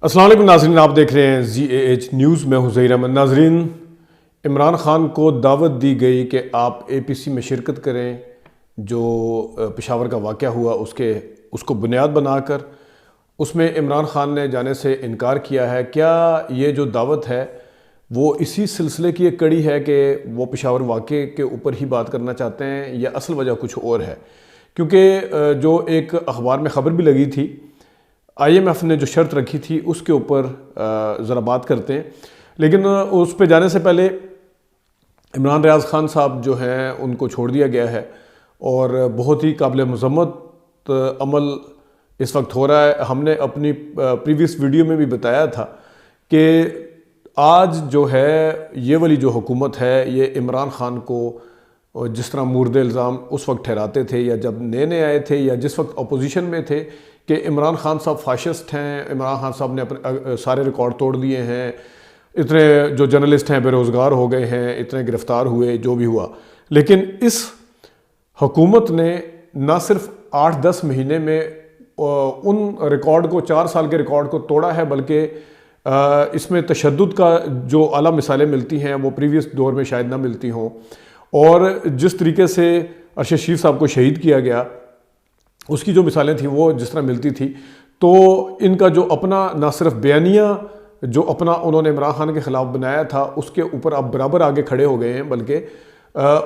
السلام علیکم ناظرین، آپ دیکھ رہے ہیں ZAH نیوز. میں ہوں ظہیر احمد. ناظرین، عمران خان کو دعوت دی گئی کہ آپ APC میں شرکت کریں. جو پشاور کا واقعہ ہوا اس کو بنیاد بنا کر اس میں عمران خان نے جانے سے انکار کیا ہے. کیا یہ جو دعوت ہے وہ اسی سلسلے کی ایک کڑی ہے کہ وہ پشاور واقعے کے اوپر ہی بات کرنا چاہتے ہیں، یا اصل وجہ کچھ اور ہے؟ کیونکہ جو ایک اخبار میں خبر بھی لگی تھی، IMF نے جو شرط رکھی تھی اس کے اوپر ذرا بات کرتے ہیں. لیکن اس پہ جانے سے پہلے عمران ریاض خان صاحب جو ہیں ان کو چھوڑ دیا گیا ہے، اور بہت ہی قابل مذمت عمل اس وقت ہو رہا ہے. ہم نے اپنی پریویس ویڈیو میں بھی بتایا تھا کہ آج جو ہے یہ والی جو حکومت ہے یہ عمران خان کو جس طرح مورد الزام اس وقت ٹھہراتے تھے، یا جب نئے آئے تھے، یا جس وقت اپوزیشن میں تھے، کہ عمران خان صاحب فاشسٹ ہیں، عمران خان صاحب نے اپنے سارے ریکارڈ توڑ دیے ہیں، اتنے جو جرنلسٹ ہیں بے روزگار ہو گئے ہیں، اتنے گرفتار ہوئے، جو بھی ہوا. لیکن اس حکومت نے نہ صرف 8-10 مہینے میں ان ریکارڈ کو، 4 سال کے ریکارڈ کو توڑا ہے، بلکہ اس میں تشدد کا جو اعلیٰ مثالیں ملتی ہیں وہ پریویس دور میں شاید نہ ملتی ہوں. اور جس طریقے سے ارشد شریف صاحب کو شہید کیا گیا، اس کی جو مثالیں تھیں وہ جس طرح ملتی تھی، تو ان کا جو اپنا نہ صرف بیانیہ جو اپنا انہوں نے عمران خان کے خلاف بنایا تھا اس کے اوپر آپ برابر آگے کھڑے ہو گئے ہیں، بلکہ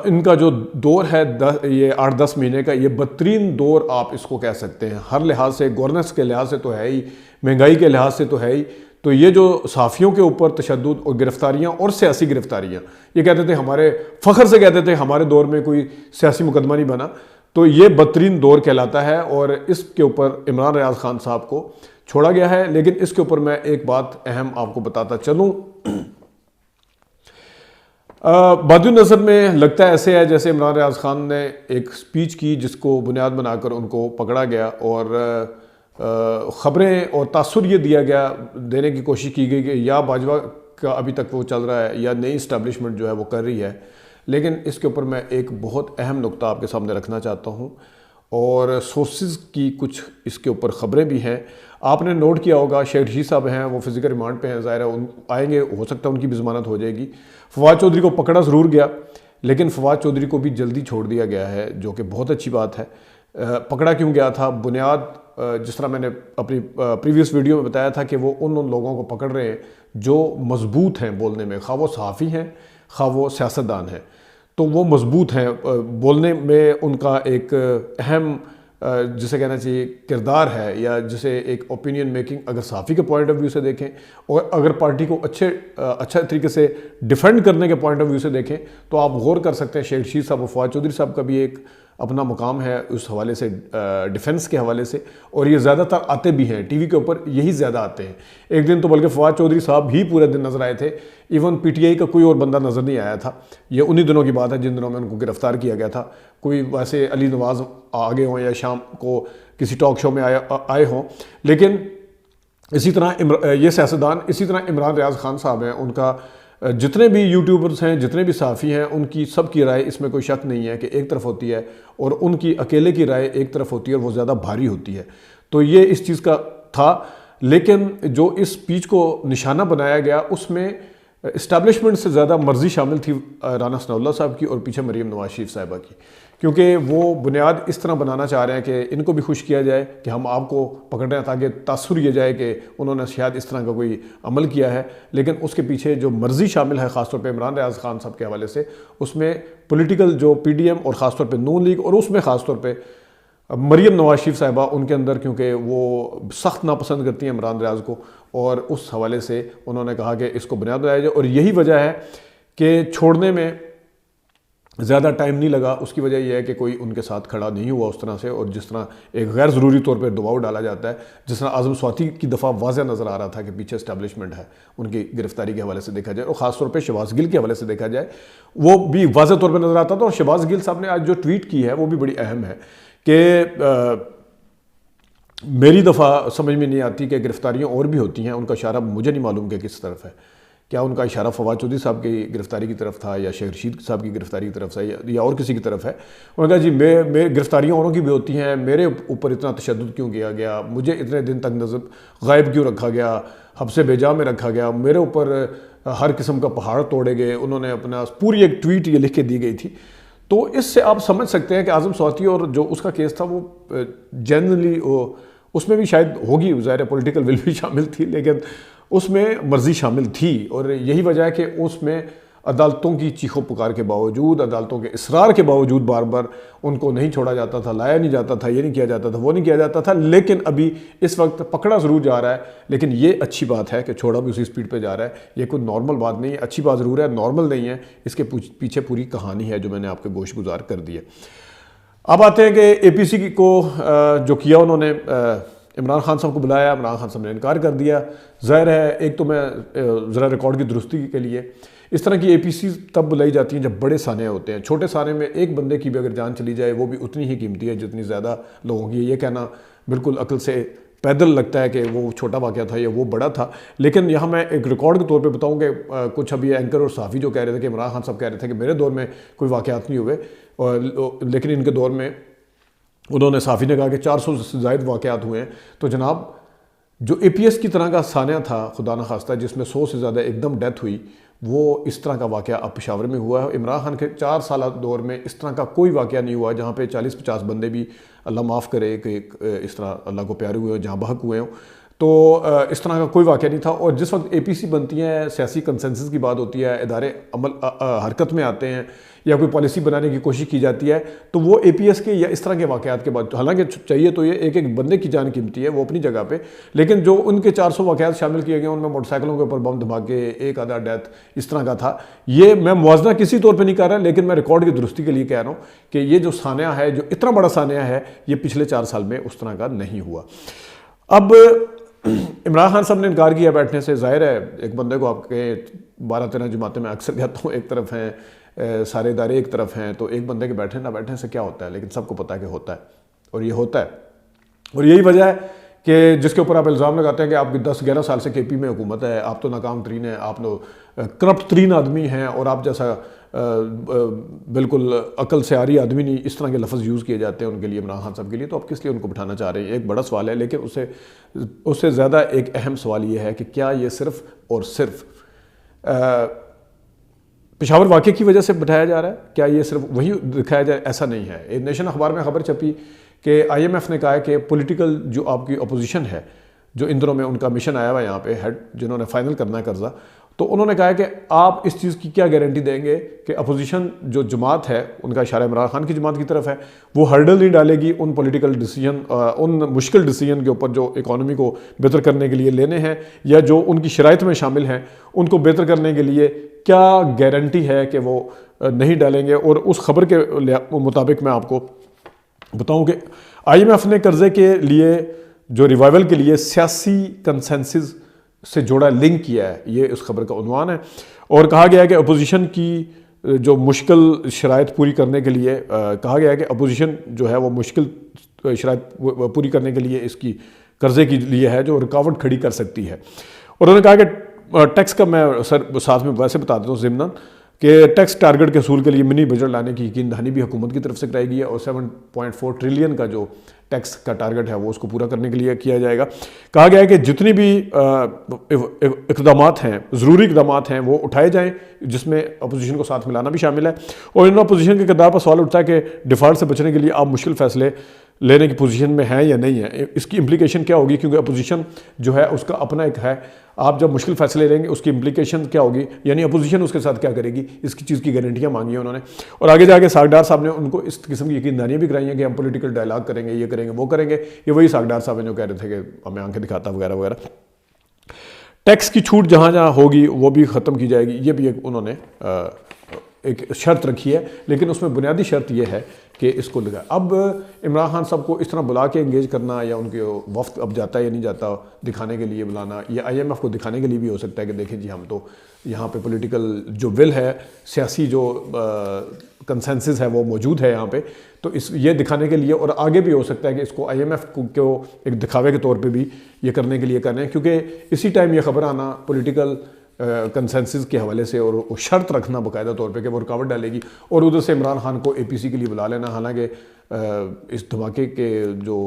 ان کا جو دور ہے یہ 8-10 مہینے کا، یہ بدترین دور آپ اس کو کہہ سکتے ہیں. ہر لحاظ سے، گورننس کے لحاظ سے تو ہے ہی، مہنگائی کے لحاظ سے تو ہے ہی. تو یہ جو صحافیوں کے اوپر تشدد اور گرفتاریاں اور سیاسی گرفتاریاں، یہ کہتے تھے ہمارے فخر سے کہتے تھے ہمارے دور میں کوئی سیاسی مقدمہ نہیں بنا، تو یہ بدترین دور کہلاتا ہے. اور اس کے اوپر عمران ریاض خان صاحب کو چھوڑا گیا ہے. لیکن اس کے اوپر میں ایک بات اہم آپ کو بتاتا چلوں. بادی نظر میں لگتا ہے ایسے ہے جیسے عمران ریاض خان نے ایک سپیچ کی جس کو بنیاد بنا کر ان کو پکڑا گیا، اور خبریں اور تاثر یہ دیا گیا، دینے کی کوشش کی گئی کہ یا باجوہ کا ابھی تک وہ چل رہا ہے یا نئی اسٹیبلشمنٹ جو ہے وہ کر رہی ہے. لیکن اس کے اوپر میں ایک بہت اہم نقطہ آپ کے سامنے رکھنا چاہتا ہوں، اور سورسز کی کچھ اس کے اوپر خبریں بھی ہیں. آپ نے نوٹ کیا ہوگا شیخ رشید صاحب ہیں، وہ فزیکل ریمانڈ پہ ہیں، ظاہر ہے آئیں گے، ہو سکتا ہے ان کی بھی ضمانت ہو جائے گی. فواد چودھری کو پکڑا ضرور گیا، لیکن فواد چودھری کو بھی جلدی چھوڑ دیا گیا ہے، جو کہ بہت اچھی بات ہے. پکڑا کیوں گیا تھا؟ بنیاد جس طرح میں نے اپنی پریویس ویڈیو میں بتایا تھا کہ وہ ان لوگوں کو پکڑ رہے ہیں جو مضبوط ہیں بولنے میں، خواہ وہ صحافی ہیں خواہ وہ سیاستدان ہیں، تو وہ مضبوط ہیں بولنے میں. ان کا ایک اہم جسے کہنا چاہیے کردار ہے، یا جسے ایک اوپینین میکنگ اگر صحافی کے پوائنٹ آف ویو سے دیکھیں، اور اگر پارٹی کو اچھا طریقے سے ڈیفینڈ کرنے کے پوائنٹ آف ویو سے دیکھیں، تو آپ غور کر سکتے ہیں شیخ رشید صاحب اور فواد چودھری صاحب کا بھی ایک اپنا مقام ہے اس حوالے سے، ڈیفنس کے حوالے سے. اور یہ زیادہ تر آتے بھی ہیں ٹی وی کے اوپر، یہی زیادہ آتے ہیں. ایک دن تو بلکہ فواد چودھری صاحب ہی پورے دن نظر آئے تھے، ایون PTI کا کوئی اور بندہ نظر نہیں آیا تھا. یہ انہی دنوں کی بات ہے جن دنوں میں ان کو گرفتار کیا گیا تھا. کوئی ویسے علی نواز آگے ہوں یا شام کو کسی ٹاک شو میں آئے ہوں. لیکن اسی طرح یہ سیاستدان، اسی طرح عمران ریاض خان صاحب ہیں، ان کا جتنے بھی یوٹیوبرز ہیں، جتنے بھی صحافی ہیں، ان کی سب کی رائے اس میں کوئی شک نہیں ہے کہ ایک طرف ہوتی ہے، اور ان کی اکیلے کی رائے ایک طرف ہوتی ہے، اور وہ زیادہ بھاری ہوتی ہے. تو یہ اس چیز کا تھا. لیکن جو اس سپیچ کو نشانہ بنایا گیا اس میں اسٹیبلشمنٹ سے زیادہ مرضی شامل تھی رانا ثناء اللہ صاحب کی، اور پیچھے مریم نواز شریف صاحبہ کی، کیونکہ وہ بنیاد اس طرح بنانا چاہ رہے ہیں کہ ان کو بھی خوش کیا جائے کہ ہم آپ کو پکڑ رہے ہیں، تاکہ تاثر یہ جائے کہ انہوں نے شاید اس طرح کا کوئی عمل کیا ہے. لیکن اس کے پیچھے جو مرضی شامل ہے، خاص طور پہ عمران ریاض خان صاحب کے حوالے سے، اس میں پولیٹیکل جو PDM اور خاص طور پہ نون لیگ، اور اس میں خاص طور پہ مریم نواز شریف صاحبہ ان کے اندر، کیونکہ وہ سخت ناپسند کرتی ہیں عمران ریاض کو، اور اس حوالے سے انہوں نے کہا کہ اس کو بنیاد بنایا جائے. اور یہی وجہ ہے کہ چھوڑنے میں زیادہ ٹائم نہیں لگا. اس کی وجہ یہ ہے کہ کوئی ان کے ساتھ کھڑا نہیں ہوا اس طرح سے، اور جس طرح ایک غیر ضروری طور پہ دباؤ ڈالا جاتا ہے، جس طرح اعظم سواتی کی دفعہ واضح نظر آ رہا تھا کہ پیچھے اسٹیبلشمنٹ ہے ان کی گرفتاری کے حوالے سے دیکھا جائے، اور خاص طور پہ شہباز گل کے حوالے سے دیکھا جائے، وہ بھی واضح طور پہ نظر آتا تھا. اور شہباز گل صاحب نے آج جو ٹویٹ کی ہے وہ بھی بڑی اہم ہے کہ میری دفعہ سمجھ میں نہیں آتی کہ گرفتاریاں اور بھی ہوتی ہیں، ان کا اشارہ مجھے نہیں معلوم کہ کس طرف ہے، کیا ان کا اشارہ فواد چودھری صاحب کی گرفتاری کی طرف تھا یا شیخ رشید صاحب کی گرفتاری کی طرف تھا یا اور کسی کی طرف ہے؟ انہوں نے کہا جی میں گرفتاریاں اوروں کی بھی ہوتی ہیں، میرے اوپر اتنا تشدد کیوں کیا گیا، مجھے اتنے دن تک غائب کیوں رکھا گیا، حبس بیجا میں رکھا گیا، میرے اوپر ہر قسم کا پہاڑ توڑے گئے. انہوں نے اپنا پوری ایک ٹویٹ یہ لکھ کے دی گئی تھی. تو اس سے آپ سمجھ سکتے ہیں کہ اعظم سواتی اور جو اس کا کیس تھا وہ جنرلی اس میں بھی شاید ہوگی، ظاہر پولیٹیکل ول بھی شامل تھی، لیکن اس میں مرضی شامل تھی. اور یہی وجہ ہے کہ اس میں عدالتوں کی چیخ و پکار کے باوجود، عدالتوں کے اصرار کے باوجود بار بار ان کو نہیں چھوڑا جاتا تھا، لایا نہیں جاتا تھا، یہ نہیں کیا جاتا تھا، وہ نہیں کیا جاتا تھا. لیکن ابھی اس وقت پکڑا ضرور جا رہا ہے، لیکن یہ اچھی بات ہے کہ چھوڑا بھی اسی سپیڈ پہ جا رہا ہے. یہ کوئی نارمل بات نہیں ہے، اچھی بات ضرور ہے، نارمل نہیں ہے. اس کے پیچھے پوری کہانی ہے جو میں نے آپ کے گوش گزار کر دی ہے. اب آتے ہیں کہ اے پی سی کو جو کیا انہوں نے، عمران خان صاحب کو بلایا، عمران خان صاحب نے انکار کر دیا. ظاہر ہے ایک تو میں ذرا ریکارڈ کی درستی کے لیے، اس طرح کی اے پی سی تب بلائی جاتی ہیں جب بڑے سانے ہوتے ہیں. چھوٹے سانے میں ایک بندے کی بھی اگر جان چلی جائے وہ بھی اتنی ہی قیمتی ہے جتنی زیادہ لوگوں کی. یہ کہنا بالکل عقل سے پیدل لگتا ہے کہ وہ چھوٹا واقعہ تھا یا وہ بڑا تھا. لیکن یہاں میں ایک ریکارڈ کے طور پہ بتاؤں کہ کچھ ابھی اینکر اور صحافی جو کہہ رہے تھے کہ عمران خان صاحب کہہ رہے تھے کہ میرے دور میں کوئی واقعات نہیں ہوئے، لیکن ان کے دور میں انہوں نے، صحافی نے کہا کہ 400 سے زائد واقعات ہوئے ہیں. تو جناب جو اے پی ایس کی طرح کا سانحہ تھا خدا نخواستہ جس میں 100 سے زیادہ ایک دم ڈیتھ ہوئی، وہ اس طرح کا واقعہ اب پشاور میں ہوا ہے. عمران خان کے 4 سالہ دور میں اس طرح کا کوئی واقعہ نہیں ہوا جہاں پہ 40-50 بندے بھی، اللہ معاف کرے کہ اس طرح اللہ کو پیارے ہوئے ہوں، جہاں بحق ہوئے ہوں. تو اس طرح کا کوئی واقعہ نہیں تھا. اور جس وقت اے پی سی بنتی ہیں، سیاسی کنسنسس کی بات ہوتی ہے، ادارے عمل حرکت میں آتے ہیں یا کوئی پالیسی بنانے کی کوشش کی جاتی ہے، تو وہ اے پی ایس کے یا اس طرح کے واقعات کے بعد، حالانکہ چاہیے تو یہ ایک ایک بندے کی جان قیمتی ہے وہ اپنی جگہ پہ، لیکن جو ان کے 400 واقعات شامل کیے گئے ان میں موٹر سائیکلوں کے اوپر بم دھماکے، ایک آدھا ڈیتھ اس طرح کا تھا. یہ میں موازنہ کسی طور پہ نہیں کر رہا، لیکن میں ریکارڈ کی درستی کے لیے کہہ رہا ہوں کہ یہ جو سانحہ ہے، جو اتنا بڑا سانحہ ہے، یہ پچھلے 4 سال میں اس طرح کا نہیں ہوا. اب عمران خان صاحب نے انکار کیا بیٹھنے سے. ظاہر ہے ایک بندے کو آپ کے 12-13 جماعتیں میں اکثر کہتا ہوں ایک طرف ہیں، سارے ادارے ایک طرف ہیں، تو ایک بندے کے بیٹھے نہ بیٹھنے سے کیا ہوتا ہے، لیکن سب کو پتہ ہے کہ ہوتا ہے اور یہ ہوتا ہے. اور یہی وجہ ہے کہ جس کے اوپر آپ الزام لگاتے ہیں کہ آپ کی 10-11 سال سے کے پی میں حکومت ہے، آپ تو ناکام ترین ہیں، آپ تو کرپٹ ترین آدمی ہیں، اور آپ جیسا بالکل عقل سے آری آدمی نہیں، اس طرح کے لفظ یوز کیے جاتے ہیں ان کے لیے، عمران خان صاحب کے لیے. تو آپ کس لیے ان کو بٹھانا چاہ رہے ہیں؟ ایک بڑا سوال ہے. لیکن اس سے زیادہ ایک اہم سوال یہ ہے کہ کیا یہ صرف اور صرف پشاور واقعے کی وجہ سے بٹھایا جا رہا ہے؟ کیا یہ صرف وہی دکھایا جائے؟ ایسا نہیں ہے. ایک نیشن اخبار میں خبر چھپی کہ آئی ایم ایف نے کہا ہے کہ پولیٹیکل جو آپ کی اپوزیشن ہے، جو ان دنوں میں ان کا مشن آیا ہوا یہاں پہ ہیڈ، جنہوں نے فائنل کرنا ہے قرضہ، تو انہوں نے کہا ہے کہ آپ اس چیز کی کیا گارنٹی دیں گے کہ اپوزیشن جو جماعت ہے، ان کا اشارہ عمران خان کی جماعت کی طرف ہے، وہ ہرڈل نہیں ڈالے گی ان پولیٹیکل ڈیسیجن، ان مشکل ڈیسیجن کے اوپر جو اکانومی کو بہتر کرنے کے لیے لینے ہیں یا جو ان کی شرائط میں شامل ہیں ان کو بہتر کرنے کے لیے کیا گارنٹی ہے کہ وہ نہیں ڈالیں گے؟ اور اس خبر کے مطابق میں آپ کو بتاؤں کہ آئی ایم ایف نے قرضے کے لیے جو ریوائول کے لیے سیاسی کنسنسس سے جوڑا لنک کیا ہے، یہ اس خبر کا عنوان ہے. اور کہا گیا ہے کہ اپوزیشن کی جو مشکل شرائط پوری کرنے کے لیے، کہا گیا ہے کہ اپوزیشن جو ہے وہ مشکل شرائط پوری کرنے کے لیے اس کی قرضے کے لیے ہے جو رکاوٹ کھڑی کر سکتی ہے. اور انہوں نے کہا کہ ٹیکس کا میں ساتھ میں ویسے بتا دیتا ہوں ضمناً کہ ٹیکس ٹارگٹ کے حصول کے لیے منی بجٹ لانے کی یقین دہانی بھی حکومت کی طرف سے کرائی گئی ہے، اور 7.4 ٹریلین کا جو ٹیکس کا ٹارگٹ ہے وہ اس کو پورا کرنے کے لیے کیا جائے گا. کہا گیا ہے کہ جتنی بھی اقدامات ہیں، ضروری اقدامات ہیں، وہ اٹھائے جائیں، جس میں اپوزیشن کو ساتھ ملانا بھی شامل ہے. اور ان اپوزیشن کے کردار پر سوال اٹھتا ہے کہ ڈیفالٹ سے بچنے کے لیے آپ مشکل فیصلے لینے کی پوزیشن میں ہیں یا نہیں ہیں. اس کی امپلیکیشن کیا ہوگی؟ کیونکہ اپوزیشن جو ہے اس کا اپنا ایک ہے، آپ جب مشکل فیصلے لیں گے اس کی امپلیکیشن کیا ہوگی، یعنی اپوزیشن اس کے ساتھ کیا کرے گی، اس کی چیز کی گارنٹیاں مانگی ہیں انہوں نے. اور آگے جا کے ساکھدار صاحب نے ان کو اس قسم کی یقین دہانیاں بھی کرائی ہیں کہ ہم پولیٹیکل ڈائلاگ کریں گے، یہ کریں گے، وہ کریں گے. یہ وہی ساکھدار صاحب ہیں جو کہہ رہے تھے کہ ہمیں آنکھیں دکھاتا وغیرہ وغیرہ. ٹیکس کی چھوٹ جہاں جہاں ہوگی وہ بھی ختم کی جائے گی، یہ بھی ایک انہوں نے ایک شرط رکھی ہے. لیکن اس میں بنیادی شرط یہ ہے کہ اس کو لگا. اب عمران خان صاحب کو اس طرح بلا کے انگیج کرنا، یا ان کے وفد اب جاتا ہے یا نہیں جاتا دکھانے کے لیے بلانا، یا آئی ایم ایف کو دکھانے کے لیے بھی ہو سکتا ہے کہ دیکھیں جی ہم تو یہاں پہ پولیٹیکل جو ول ہے، سیاسی جو کنسنسس ہے وہ موجود ہے یہاں پہ، تو یہ دکھانے کے لیے. اور آگے بھی ہو سکتا ہے کہ اس کو آئی ایم ایف کو ایک دکھاوے کے طور پہ بھی یہ کرنے کے لیے کر رہے ہیں، کیونکہ اسی ٹائم یہ خبر آنا پولیٹیکل کنسنسس کے حوالے سے اور شرط رکھنا باقاعدہ طور پہ کہ وہ رکاوٹ ڈالے گی، اور ادھر سے عمران خان کو اے پی سی کے لیے بلا لینا. حالانکہ اس دھماکے کے جو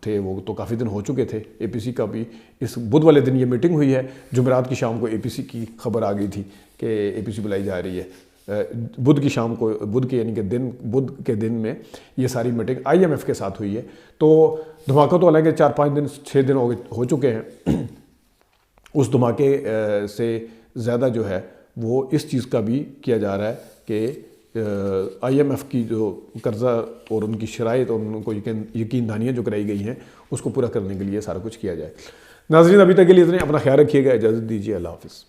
تھے وہ تو کافی دن ہو چکے تھے. اے پی سی کا بھی اس بدھ والے دن یہ میٹنگ ہوئی ہے. جمعرات کی شام کو اے پی سی کی خبر آ گئی تھی کہ اے پی سی بلائی جا رہی ہے. بدھ کی شام کو، بدھ کے یعنی کہ بدھ کے دن میں یہ ساری میٹنگ آئی ایم ایف کے ساتھ ہوئی ہے. تو دھماکہ تو حالانکہ 4-5 دن 6 دن ہو چکے ہیں. اس دھماکے سے زیادہ جو ہے وہ اس چیز کا بھی کیا جا رہا ہے کہ آئی ایم ایف کی جو قرضہ اور ان کی شرائط اور ان کو یقین دہانیاں جو کرائی گئی ہیں اس کو پورا کرنے کے لیے سارا کچھ کیا جائے. ناظرین ابھی تک کے لیے اتنے، اپنا خیال رکھیے گا، اجازت دیجیے، اللہ حافظ.